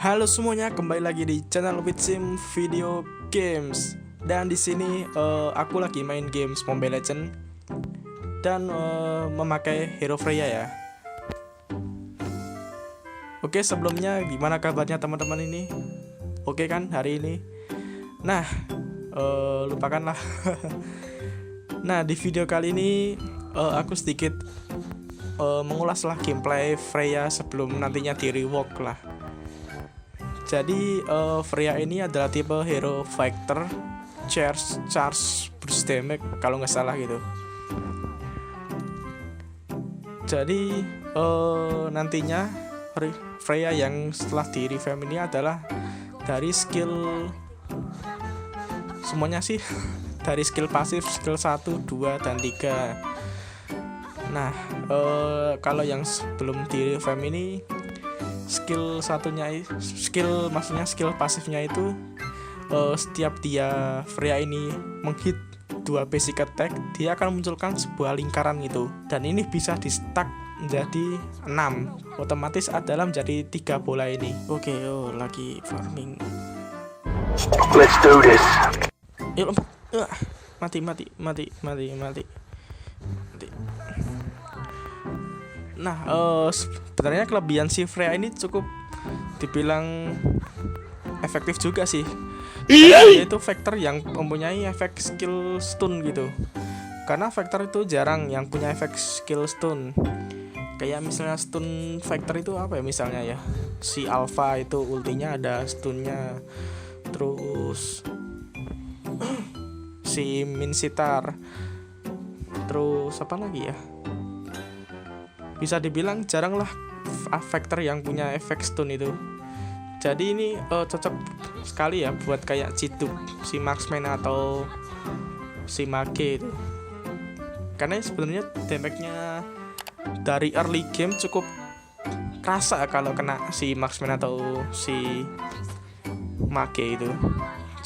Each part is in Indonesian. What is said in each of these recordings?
Halo semuanya, kembali lagi di channel Witsim Video Games. Dan di sini aku lagi main games Mobile Legends dan memakai hero Freya ya. Oke, sebelumnya gimana kabarnya teman-teman ini? Oke kan hari ini? Nah, lupakanlah. Nah, di video kali ini aku sedikit mengulaslah gameplay Freya sebelum nantinya di rework lah. Jadi Freya ini adalah tipe hero fighter charge burst damage kalau nggak salah gitu. Jadi nantinya Freya yang setelah di revamp ini adalah dari skill semuanya sih dari skill pasif skill 1, 2, dan 3. Nah kalau yang sebelum di revamp ini skill pasifnya itu setiap dia Freya ini menghit 2 basic attack, dia akan munculkan sebuah lingkaran gitu, dan ini bisa di stack menjadi 6, otomatis adalah menjadi 3 bola ini. Oke, lagi farming. Let's do this. Yuk lompat. Mati. Nah, sebenarnya kelebihan si Freya ini cukup dibilang efektif juga sih. Karena dia itu Vector yang mempunyai efek skill stun gitu. Karena Vector itu jarang yang punya efek skill stun. Kayak misalnya stun Vector itu apa ya misalnya ya? Si Alpha itu ultinya ada stunnya. Terus si Minsitar. Terus apa lagi ya? Bisa dibilang jarang lah Vector yang punya efek stun itu. Jadi ini cocok sekali ya buat kayak Ciduk, si Marksman atau si Mage itu. Karena sebenarnya damage-nya dari early game cukup kerasa kalau kena si Marksman atau si Mage itu.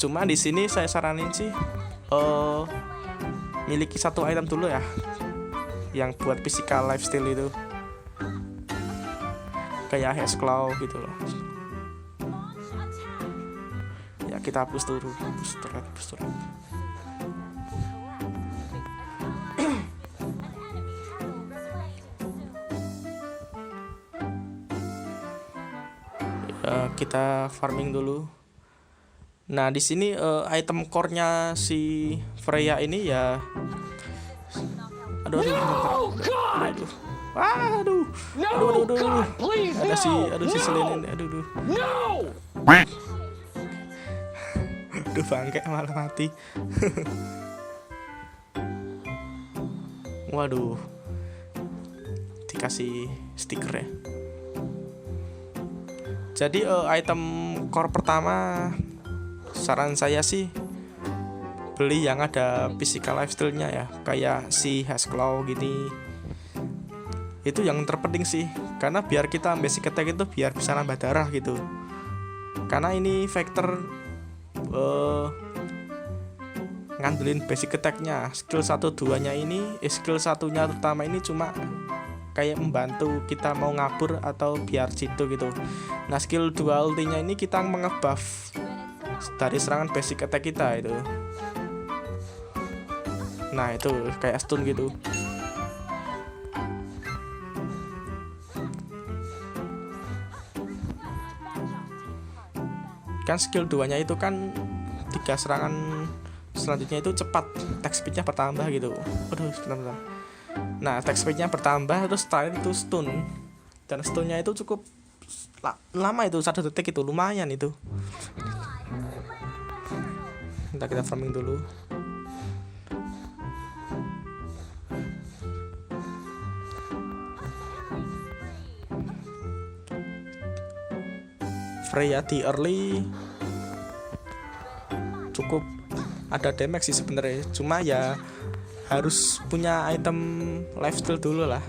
Cuma di sini saya saranin sih miliki satu item dulu ya, yang buat physical lifestyle itu, kayak Haze Claw gitu loh. Ya kita hapus dulu, hapus turret. Ya, kita farming dulu. Nah di sini item core-nya si Freya ini ya. Aduh. Ada si Selene. Aduh. Aduh bangke malah mati. Waduh. Dikasih stiker ya. Jadi item core pertama saran saya sih beli yang ada physical lifestyle-nya ya, kayak si Haze Claw gini. Itu yang terpenting sih, karena biar kita basic attack itu biar bisa nambah darah gitu. Karena ini Vector ngandelin basic attack-nya, skill 1 2-nya ini, skill 1-nya terutama ini cuma kayak membantu kita mau ngabur atau biar situ gitu. Nah skill 2 ultinya ini kita mengebuff dari serangan basic attack kita itu. Nah itu kayak stun gitu. Kan skill 2-nya itu kan 3 serangan selanjutnya itu cepat, attack speed-nya bertambah gitu. Aduh, bentar. Nah, attack speed-nya bertambah, terus terakhir itu stun. Dan stunnya itu cukup lama itu, 1 detik itu, lumayan itu. Kita farming dulu. Freya di early cukup ada damage sih sebenarnya, cuma ya harus punya item lifesteal dulu lah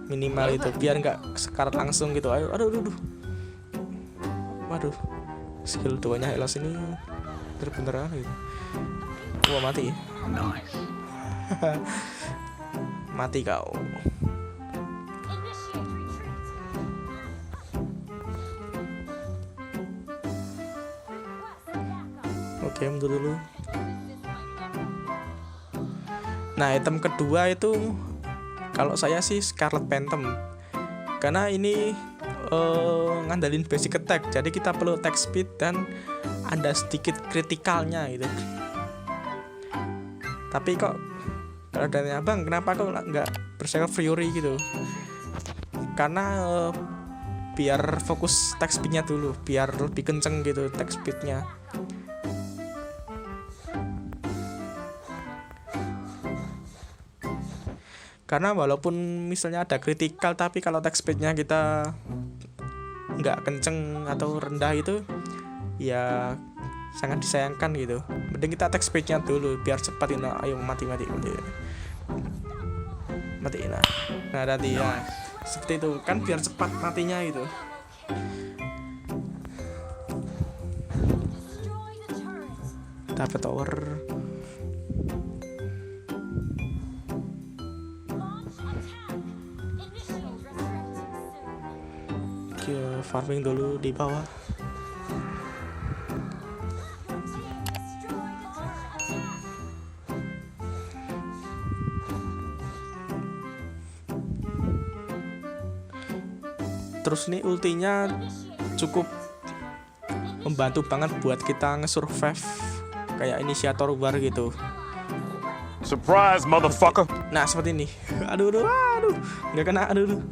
minimal itu, biar nggak sekarat langsung gitu. Aduh. Waduh, skill 2-nya Hellas ini bener-beneran gitu. Wah mati. Nice. Mati kau. Oke, mundur dulu. Nah, item kedua itu kalau saya sih Scarlet Phantom. Karena ini ngandalin basic attack. Jadi kita perlu attack speed dan ada sedikit kritikalnya gitu. Tapi kok kalau dari abang, kenapa kok nggak Berserker Fury gitu? Karena biar fokus attack speednya dulu, biar lebih kenceng gitu attack speednya. Karena walaupun misalnya ada kritikal, tapi kalau attack speednya kita nggak kenceng atau rendah itu, ya sangat disayangkan gitu. Mending kita attack speednya dulu biar cepat ini. Ayo mati. Nah tadi ya seperti itu kan, biar cepat matinya gitu. Dapat tower. Oke, farming dulu di bawah. Terus nih ultinya cukup membantu banget buat kita nge-survive kayak inisiator war gitu. Surprise, motherfucker! Nah seperti ini. Aduh, nggak kena. Aduh.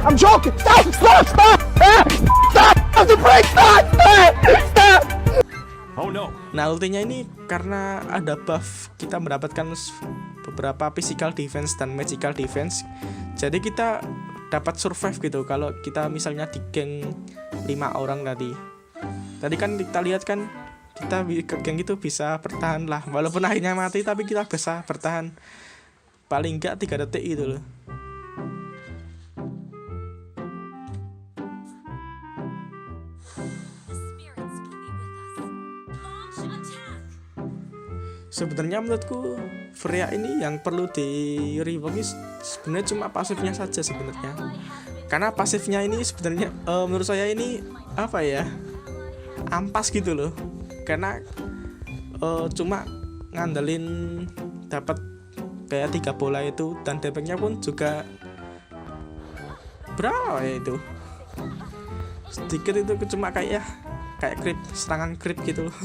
I'm joking! Stop! Stop! The break! Stop! Oh no! Nah ultinya ini karena ada buff, kita mendapatkan beberapa physical defense dan magical defense. Jadi kita dapat survive gitu kalau kita misalnya di geng 5 orang tadi kan kita lihat kan, kita ke geng itu bisa bertahan lah, walaupun akhirnya mati tapi kita bisa bertahan paling enggak 3 detik gitu loh. Sebenarnya menurutku Freya ini yang perlu di rework sebenarnya cuma pasifnya saja sebenarnya. Karena pasifnya ini sebenarnya menurut saya ini apa ya, ampas gitu loh. Karena cuma ngandelin dapat kayak 3 bola itu, dan damage-nya pun juga berapa ya itu, sedikit itu, cuma kayak crit, serangan crit gitu loh.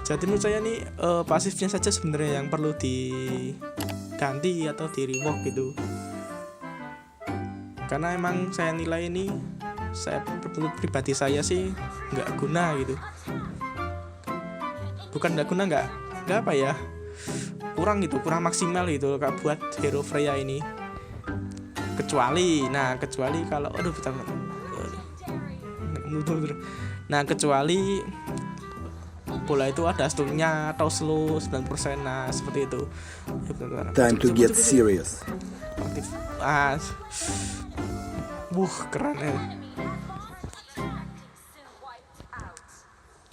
Jadi menurut saya nih pasifnya saja sebenarnya yang perlu diganti atau di rework gitu. Karena emang saya nilai ini, saya pribadi saya sih nggak guna gitu. Bukan nggak guna, nggak apa ya, kurang maksimal gitu kak buat hero Freya ini. Kecuali kalau kecuali bola itu ada stunnya atau slow 9%, nah seperti itu. Time to get serious. Aktif. Keren ya.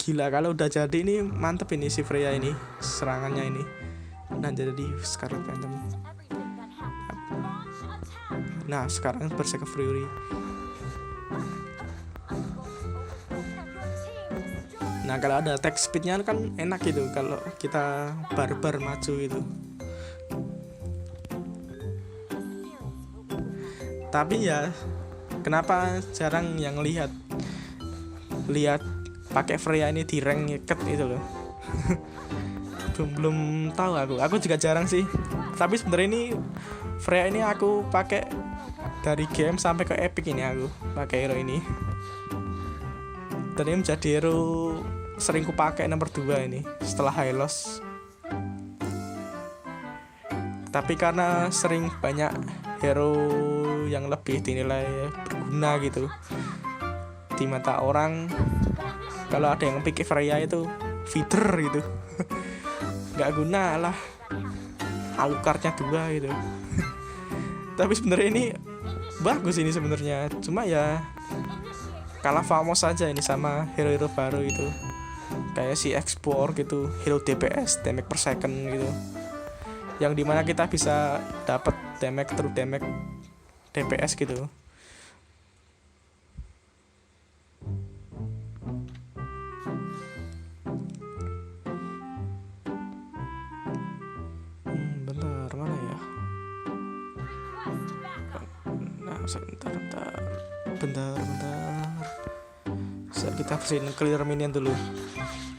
Gila, kalau udah jadi ini mantep ini si Freya ini, serangannya ini. Nah jadi di Scarlet Phantom. Nah sekarang Berserker Fury. Nah kalau ada attack speednya kan enak gitu kalau kita barbar maju itu. Tapi ya kenapa jarang yang lihat pakai Freya ini di rank ngeket itu loh. belum tahu aku juga jarang sih. Tapi sebenarnya ini Freya ini aku pakai dari game sampai ke epic ini, aku pakai hero ini. Dan ini menjadi hero sering ku pakai nomor 2 ini setelah Hylos. Tapi karena sering banyak hero yang lebih dinilai berguna gitu di mata orang, kalau ada yang pick Freya itu feeder gitu. Nggak guna lah, Alucardnya 2 gitu. Tapi sebenarnya ini bagus ini sebenarnya, cuma ya kalah famos aja ini sama hero-hero baru itu, kayak si Export gitu, hero DPS, damage per second gitu, yang dimana kita bisa dapat damage true damage DPS gitu. Bentar. Kita bersihin clear minion dulu.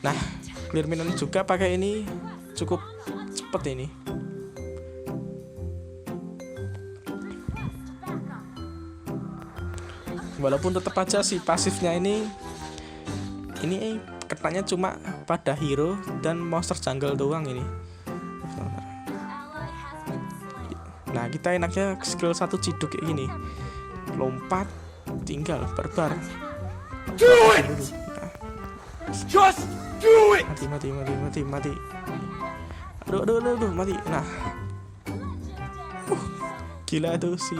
Nah, clear minion juga pakai ini cukup cepet ini. Walaupun tetap aja si pasifnya ini kenanya cuma pada hero dan monster jungle doang ini. Nah, kita enaknya skill 1 ciduk kayak gini. Lompat, tinggal barbar. Do it! Just do it! Mati. Aduh, mati. Nah. Gila tuh si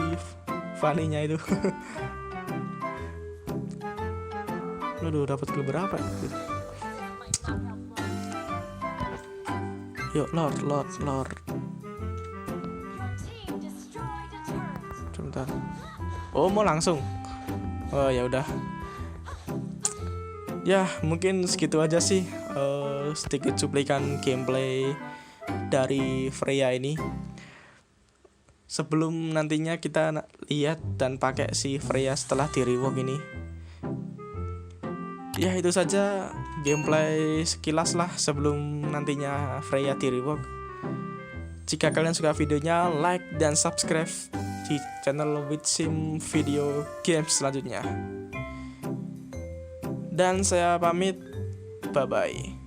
Fanny-nya itu. Aduh, dapat kill berapa? Yuk, Lord. Sebentar. Oh, mau langsung. Oh, ya udah. Ya, mungkin segitu aja sih sedikit cuplikan gameplay dari Freya ini. Sebelum nantinya kita lihat dan pakai si Freya setelah di rework ini. Ya, itu saja gameplay sekilas lah sebelum nantinya Freya di rework. Jika kalian suka videonya, like dan subscribe di channel Witsim Video Games selanjutnya. Dan saya pamit, bye-bye.